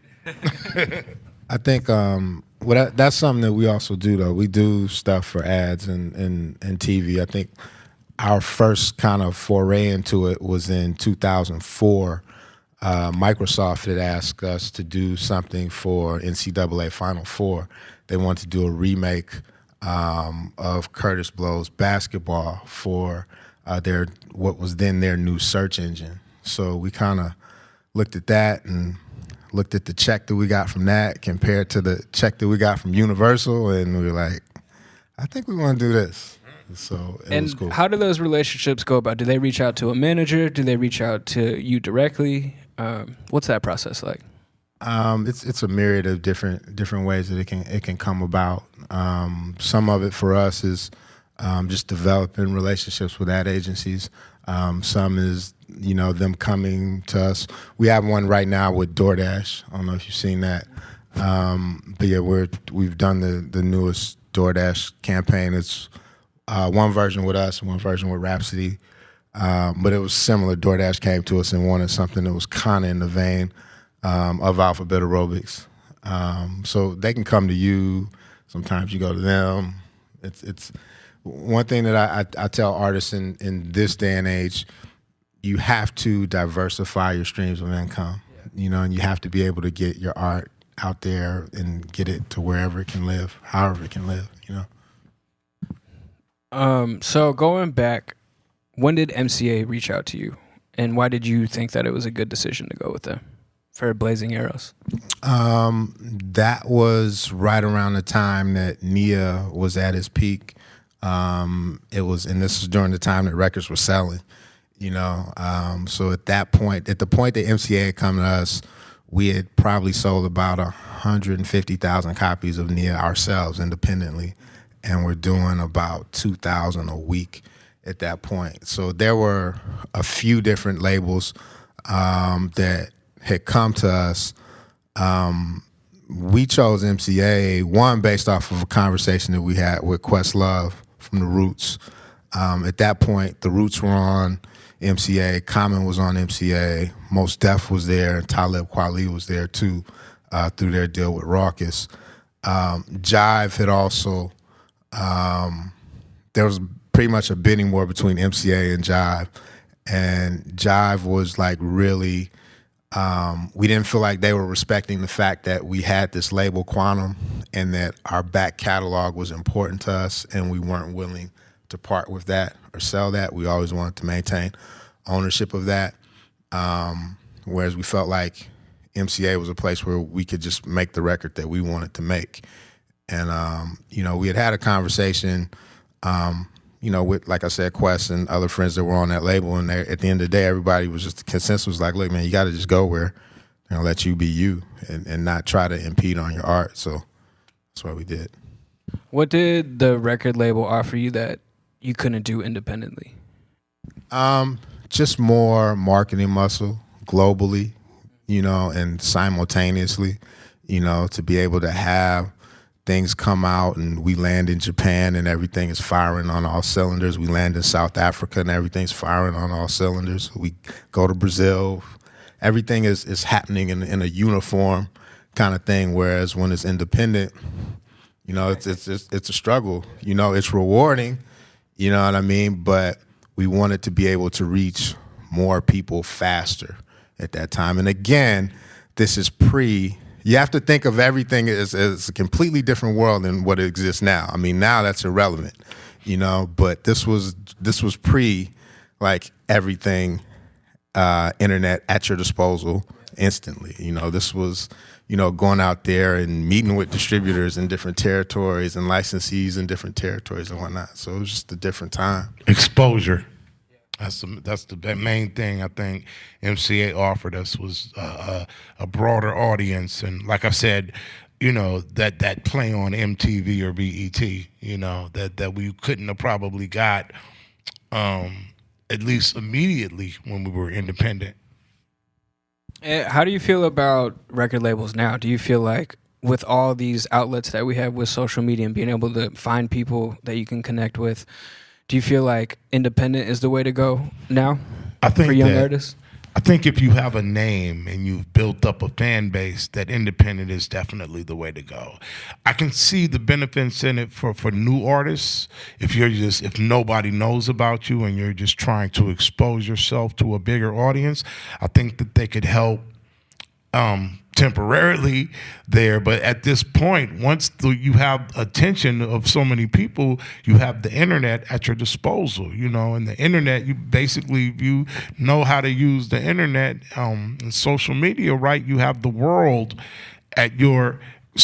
I think that's something that we also do, though. We do stuff for ads and TV. I think our first kind of foray into it was in 2004. Microsoft had asked us to do something for NCAA Final Four. They wanted to do a remake of Curtis Blow's Basketball for what was then their new search engine. So we kind of looked at that and looked at the check that we got from that compared to the check that we got from Universal, and we were like, I think we want to do this. So it was cool. How do those relationships go about? Do they reach out to a manager? Do they reach out to you directly? What's that process like? It's a myriad of different ways that it can come about. Some of it for us is just developing relationships with ad agencies. Some is them coming to us. We have one right now with DoorDash. I don't know if you've seen that, but yeah, we've done the newest DoorDash campaign. It's one version with us and one version with Rhapsody. But it was similar. DoorDash came to us and wanted something that was kind of in the vein of Alphabet Aerobics. So they can come to you. Sometimes you go to them. It's one thing that I tell artists in this day and age, you have to diversify your streams of income, and you have to be able to get your art out there and get it to wherever it can live, however it can live, So going back, when did MCA reach out to you, and why did you think that it was a good decision to go with them for Blazing Arrows? That was right around the time that Nia was at his peak. And this was during the time that records were selling, So at the point that MCA had come to us, we had probably sold about 150,000 copies of Nia ourselves independently, and we're doing about 2,000 a week at that point. So there were a few different labels that had come to us. We chose MCA, one, based off of a conversation that we had with Questlove from The Roots. At that point, The Roots were on MCA, Common was on MCA, Mos Def was there, and Talib Kweli was there too, through their deal with Rawkus. Jive had also, there was pretty much a bidding war between MCA and Jive. And Jive was like really, we didn't feel like they were respecting the fact that we had this label Quantum and that our back catalog was important to us, and we weren't willing to part with that or sell that. We always wanted to maintain ownership of that. Whereas we felt like MCA was a place where we could just make the record that we wanted to make. And, we had a conversation, with, like I said, Quest and other friends that were on that label. And at the end of the day, everybody was just, the consensus was like, look, man, you got to just go where, let you be you and not try to impede on your art. So that's what we did. What did the record label offer you that you couldn't do independently? Just more marketing muscle globally, and simultaneously. You know, to be able to have things come out and we land in Japan and everything is firing on all cylinders. We land in South Africa and everything's firing on all cylinders. We go to Brazil. Everything is happening in a uniform kind of thing. Whereas when it's independent, you know, it's a struggle. You know, it's rewarding. You know what I mean? But we wanted to be able to reach more people faster at that time. And again, this is you have to think of everything as a completely different world than what exists now. I mean, now that's irrelevant, you know, but this was pre, like, everything, internet at your disposal instantly. You know, this was, you know, going out there and meeting with distributors in different territories and licensees in different territories and whatnot. So it was just a different time. Exposure. That's the main thing I think MCA offered us was a broader audience, and like I said, you know, that play on MTV or BET, you know, that we couldn't have probably got at least immediately when we were independent. How do you feel about record labels now? Do you feel like with all these outlets that we have with social media and being able to find people that you can connect with, do you feel like independent is the way to go now for young artists? I think if you have a name and you've built up a fan base, that independent is definitely the way to go. I can see the benefits in it for new artists. If nobody knows about you and you're just trying to expose yourself to a bigger audience, I think that they could help temporarily there, but at this point, once you have attention of so many people, you have the internet at your disposal, you know, and the internet, you know how to use the internet and social media, right? You have the world so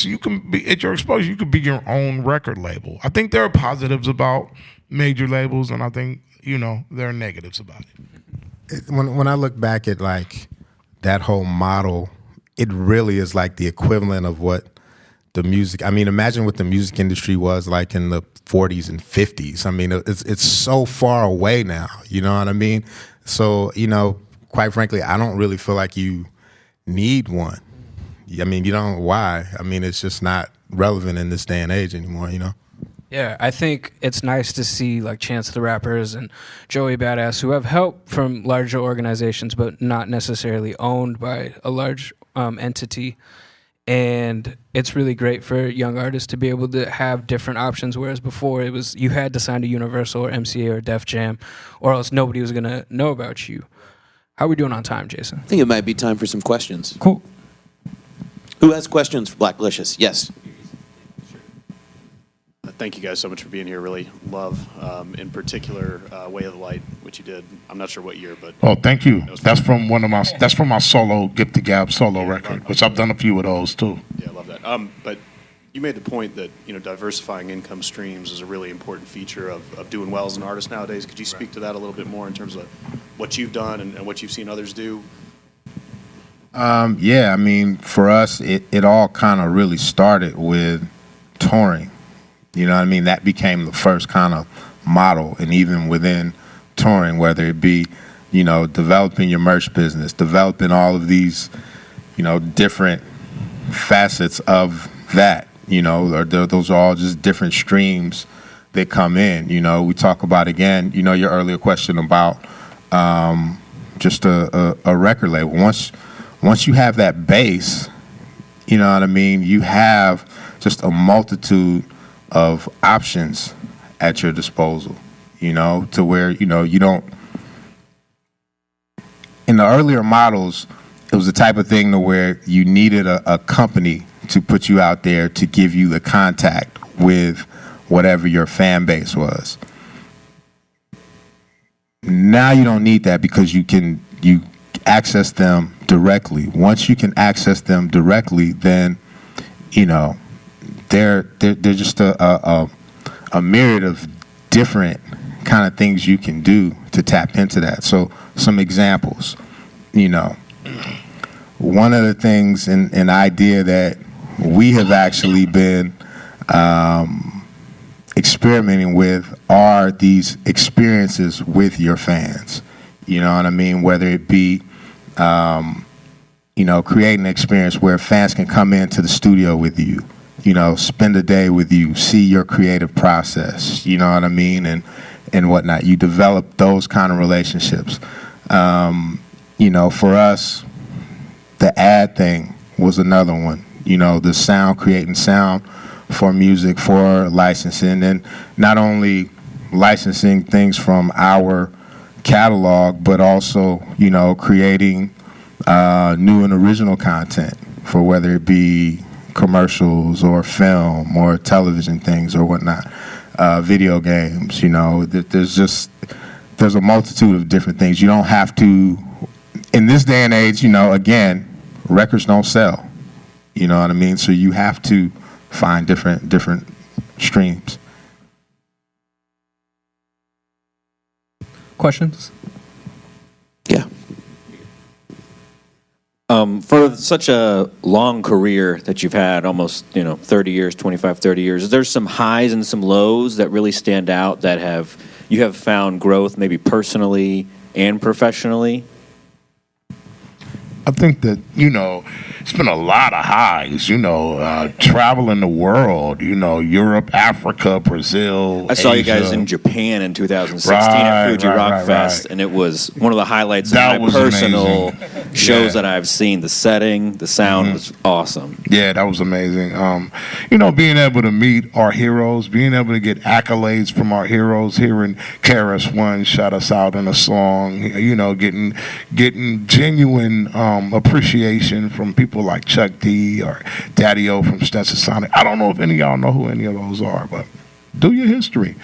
you can be at your exposure, you could be your own record label. I think there are positives about major labels, and I think, you know, there are negatives about it. When I look back at, like, that whole model, it really is like the equivalent of what the music, I mean, imagine what the music industry was like in the 40s and 50s. I mean, it's so far away now, you know what I mean? So, you know, quite frankly, I don't really feel like you need one. I mean, you don't, why? I mean, it's just not relevant in this day and age anymore, you know? Yeah, I think it's nice to see like Chance the Rappers and Joey Badass, who have help from larger organizations, but not necessarily owned by a large entity. And it's really great for young artists to be able to have different options, whereas before it was you had to sign to Universal or MCA or Def Jam, or else nobody was going to know about you. How are we doing on time, Jason? I think it might be time for some questions. Cool. Who has questions for Blackalicious? Yes. Thank you guys so much for being here. Really love, in particular, Way of the Light, which you did. I'm not sure what year, but oh, thank you. That's from my solo Gift to Gab solo record, which I've done a few of those too. Yeah, I love that. But you made the point that, you know, diversifying income streams is a really important feature of doing well as an artist nowadays. Could you speak to that a little bit more in terms of what you've done and what you've seen others do? Yeah, I mean, for us, it all kind of really started with touring. You know what I mean? That became the first kind of model, and even within touring, whether it be, you know, developing your merch business, developing all of these, you know, different facets of that, you know, or those are all just different streams that come in. You know, we talk about, again, you know, your earlier question about just a record label. Once you have that base, you know what I mean, you have just a multitude of options at your disposal, you know, to where, you know, you don't, in the earlier models, it was the type of thing to where you needed a company to put you out there to give you the contact with whatever your fan base was. Now you don't need that because you access them directly. Once you can access them directly, then, you know, they're just a myriad of different kind of things you can do to tap into that. So some examples, you know, one of the things an idea that we have actually been experimenting with are these experiences with your fans. You know what I mean? Whether it be, create an experience where fans can come into the studio with you, spend a day with you, see your creative process, you know what I mean, and whatnot. You develop those kind of relationships. For us, the ad thing was another one. The sound, creating sound for music, for licensing, and not only licensing things from our catalog, but also, creating new and original content for whether it be commercials or film or television things or whatnot, video games. There's a multitude of different things. You don't have to, in this day and age, again, records don't sell. You know what I mean? So you have to find different streams. Questions? Yeah. For such a long career that you've had, almost 30 years, 25, 30 years, there's some highs and some lows that really stand out that you have found growth maybe personally and professionally? I think that, it's been a lot of highs, traveling the world, Europe, Africa, Brazil, I saw Asia. you guys in Japan in 2016 at Fuji Rock Fest, and it was one of the highlights of my personal shows that I've seen. The setting, the sound was awesome. Yeah, that was amazing. Being able to meet our heroes, being able to get accolades from our heroes, hearing KRS-One shout us out in a song, getting genuine appreciation from people like Chuck D or Daddy-O from Stetson Sonic. I don't know if any of y'all know who any of those are, but do your history.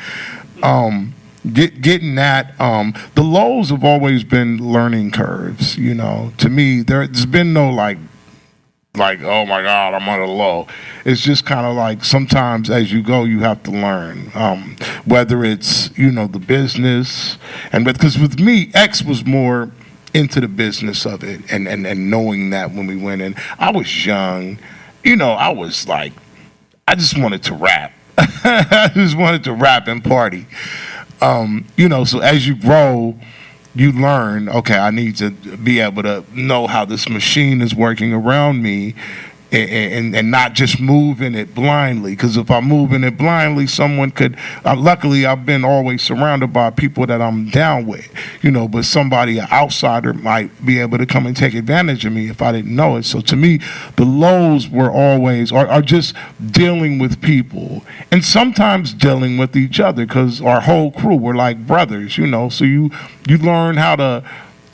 Getting that. The lows have always been learning curves. To me, there's been no like, oh my God, I'm on a low. It's just kind of like sometimes as you go, you have to learn. Whether it's the business, and because with me, X was more into the business of it and knowing that when we went in. I was young, I was like, I just wanted to rap. I just wanted to rap and party. So as you grow, you learn, okay, I need to be able to know how this machine is working around me and not just moving it blindly. Because if I'm moving it blindly, someone could, luckily I've been always surrounded by people that I'm down with, but somebody, an outsider, might be able to come and take advantage of me if I didn't know it. So to me, the lows were always, are just dealing with people and sometimes dealing with each other, because our whole crew, we're like brothers, so you learn how to,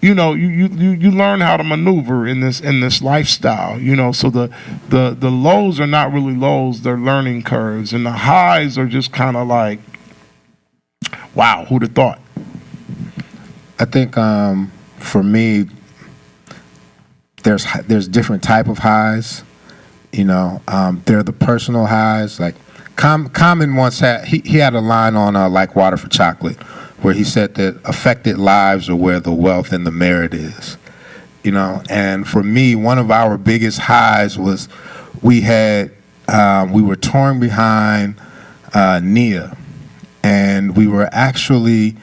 you learn how to maneuver in this lifestyle, so the lows are not really lows, they're learning curves, and the highs are just kind of like, wow, who'd have thought? I think for me, there's different type of highs. There are the personal highs. Like Common once had he had a line on Like Water for Chocolate, where he said that affected lives are where the wealth and the merit is. And for me, one of our biggest highs was we were touring behind Nia, and we were actually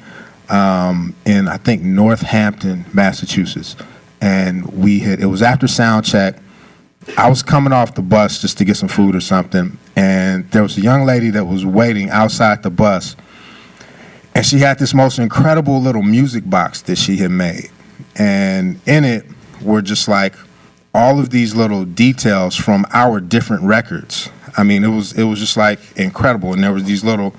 in, I think, Northampton, Massachusetts, and it was after sound check. I was coming off the bus just to get some food or something, and there was a young lady that was waiting outside the bus, and she had this most incredible little music box that she had made, and in it were just like all of these little details from our different records. I mean, it was just like incredible, and there was these little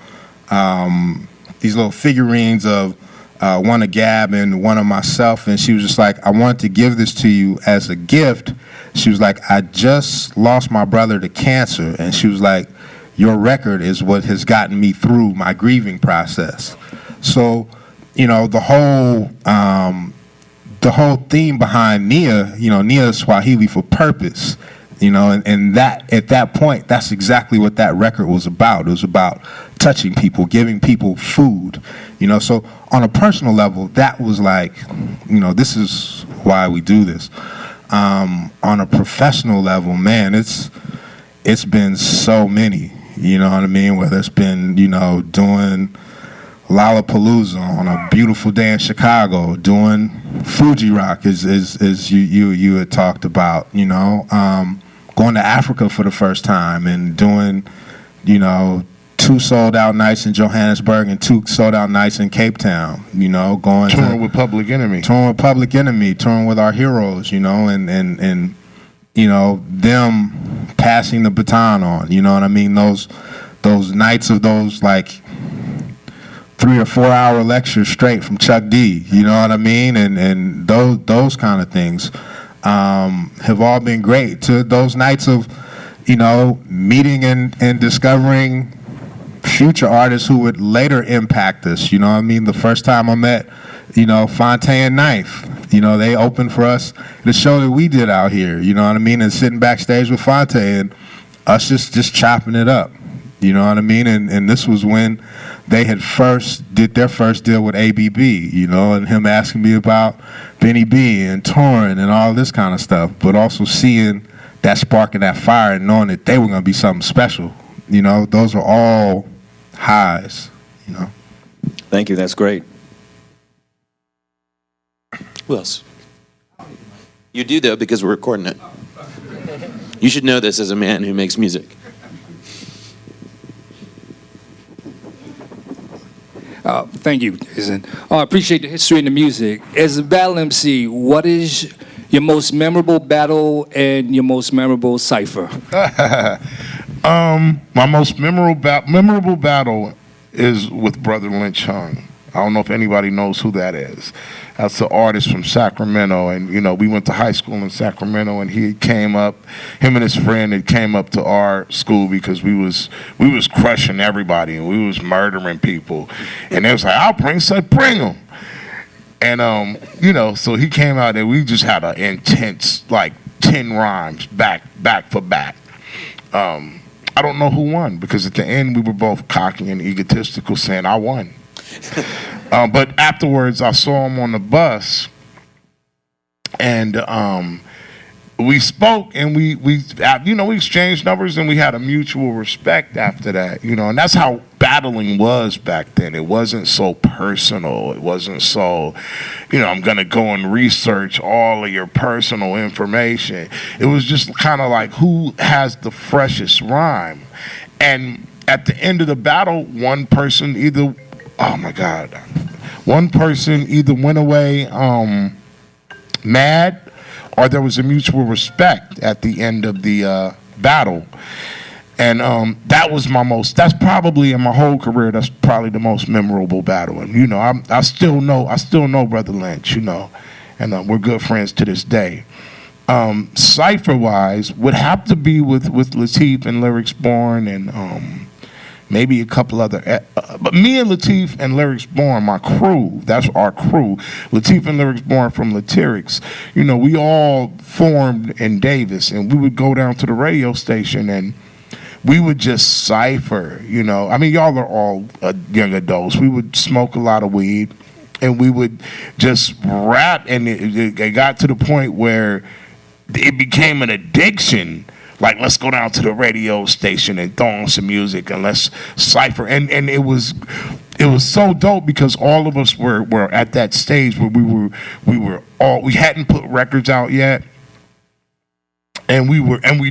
figurines of one of Gab and one of myself, and she was just like, I wanted to give this to you as a gift. She was like, I just lost my brother to cancer, and she was like, your record is what has gotten me through my grieving process. So, the whole theme behind Nia, Nia is Swahili for purpose, and that at that point, that's exactly what that record was about. It was about touching people, giving people food, So on a personal level, that was like, this is why we do this. On a professional level, man, it's been so many, you know what I mean? Whether it's been, doing Lollapalooza on a beautiful day in Chicago, doing Fuji Rock as you had talked about, you know, going to Africa for the first time and doing, you know, 2 sold-out nights in Johannesburg and 2 sold-out nights in Cape Town, you know, touring with Public Enemy, touring with our heroes, you know, and you know, them passing the baton on, you know what I mean? Those nights of those, like, 3 or 4 hour lectures straight from Chuck D, you know what I mean? And those kind of things have all been great. To those nights of, you know, meeting and discovering future artists who would later impact us, you know what I mean? The first time I met, you know, Fonte and Knife, you know, they opened for us the show that we did out here, you know what I mean? And sitting backstage with Fonte and us just chopping it up, you know what I mean? And this was when they had did their first deal with ABB, you know, and him asking me about Benny B and touring and all this kind of stuff, but also seeing that spark and that fire and knowing that they were going to be something special. You know, those are all highs, you know. Thank you. That's great. Who else? You do, though, because we're recording it. You should know this as a man who makes music. Thank you, Jason. I appreciate the history and the music. As a battle MC, what is your most memorable battle and your most memorable cipher? My most memorable battle is with Brother Lynch Hung. I don't know if anybody knows who that is. That's an artist from Sacramento, and you know, we went to high school in Sacramento, and he came up, him and his friend had came up to our school because we was crushing everybody and we was murdering people, and they was like, "I'll bring them," and you know, so he came out and we just had an intense, like, 10 rhymes back for back. I don't know who won because at the end we were both cocky and egotistical, saying I won. But afterwards, I saw him on the bus, and we spoke, and we exchanged numbers, and we had a mutual respect after that, you know. And that's how battling was back then. It wasn't so personal. It wasn't so, you know, I'm gonna go and research all of your personal information. It was just kind of like, who has the freshest rhyme? And at the end of the battle, one person either went away mad, or there was a mutual respect at the end of the battle. And that's probably in my whole career, that's probably the most memorable battle. And, you know, I still know Brother Lynch, you know, and we're good friends to this day. Cipher-wise, would have to be with Lateef and Lyrics Born and maybe a couple other, but me and Lateef and Lyrics Born, my crew, that's our crew. Lateef and Lyrics Born from Latyrics, you know, we all formed in Davis, and we would go down to the radio station and we would just cipher, you know. I mean, y'all are all young adults. We would smoke a lot of weed, and we would just rap, and it got to the point where it became an addiction. Like, let's go down to the radio station and throw on some music and let's cipher. And it was so dope because all of us were at that stage where we hadn't put records out yet. And we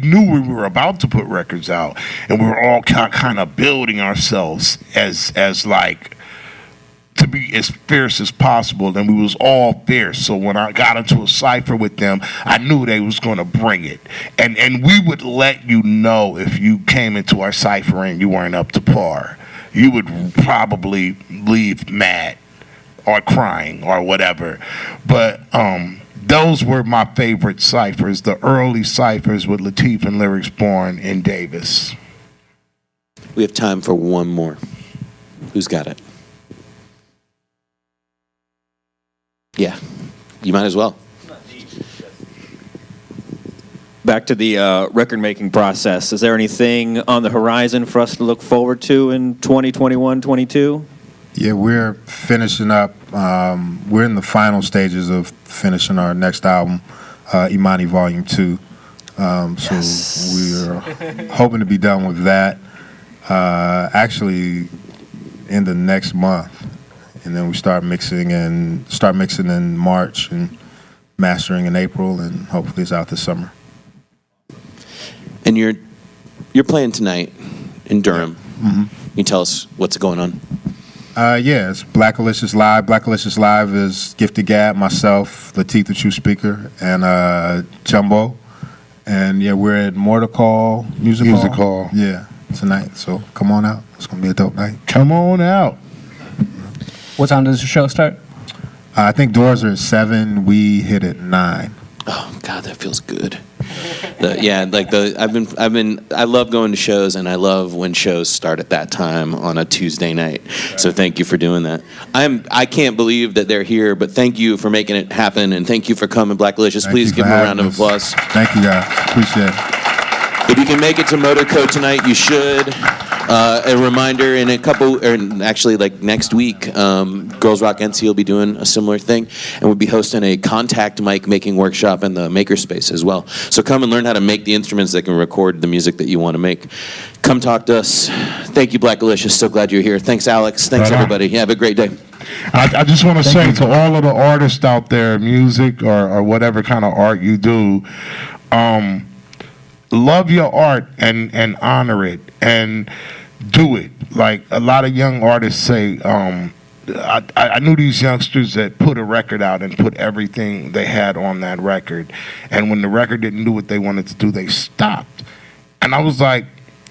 knew we were about to put records out, and we were all kind of building ourselves as like to be as fierce as possible, and we was all fierce. So when I got into a cipher with them, I knew they was going to bring it, and we would let you know if you came into our cipher and you weren't up to par. You would probably leave mad or crying or whatever. But those were my favorite ciphers, the early ciphers with Lateef and Lyrics Born in Davis. We have time for one more. Who's got it? Yeah, you might as well. Back to the record-making process. Is there anything on the horizon for us to look forward to in 2021, 22? Yeah, we're finishing up. We're in the final stages of finishing our next album, Imani Volume 2. So we're hoping to be done with that actually in the next month. and then we start mixing in March and mastering in April, and hopefully it's out this summer. And you're playing tonight in Durham. Mm-hmm. Can you tell us what's going on? Yeah, it's Blackalicious Live. Blackalicious Live is Gifted Gab, myself, Lateef the True Speaker, and Jumbo. And yeah, we're at Mortal Music Hall. Yeah, tonight. So come on out. It's gonna be a dope night. Come on out. What time does the show start? I think doors are at 7. We hit at 9. Oh God, that feels good. I love going to shows, and I love when shows start at that time on a Tuesday night. So thank you for doing that. I can't believe that they're here, but thank you for making it happen, and thank you for coming, Blackalicious. Please give them a round of applause. Thank you, guys. Appreciate it. If you can make it to Motorco tonight, you should. A reminder, in next week, Girls Rock NC will be doing a similar thing, and we'll be hosting a contact mic making workshop in the makerspace as well. So come and learn how to make the instruments that can record the music that you want to make. Come talk to us. Thank you, Blackalicious. So glad you're here. Thanks, Alex. Thanks, everybody. Have a great day. I just want to say to all of the artists out there, music or whatever kind of art you do, love your art and honor it and do it. Like a lot of young artists say, I knew these youngsters that put a record out and put everything they had on that record. And when the record didn't do what they wanted to do, they stopped. And I was like,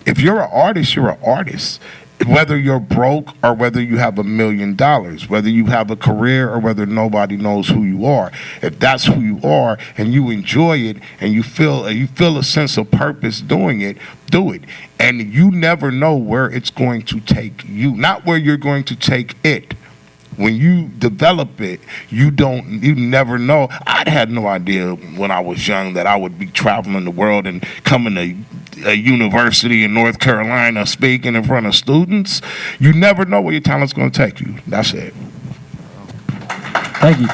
if you're an artist, you're an artist. Whether you're broke or whether you have $1 million, whether you have a career or whether nobody knows who you are, if that's who you are and you enjoy it and you feel a sense of purpose doing it, do it. And you never know where it's going to take you, not where you're going to take it. When you develop it, you never know. I had no idea when I was young that I would be traveling the world and coming to a university in North Carolina speaking in front of students. You never know where your talent's going to take you. That's it. Thank you.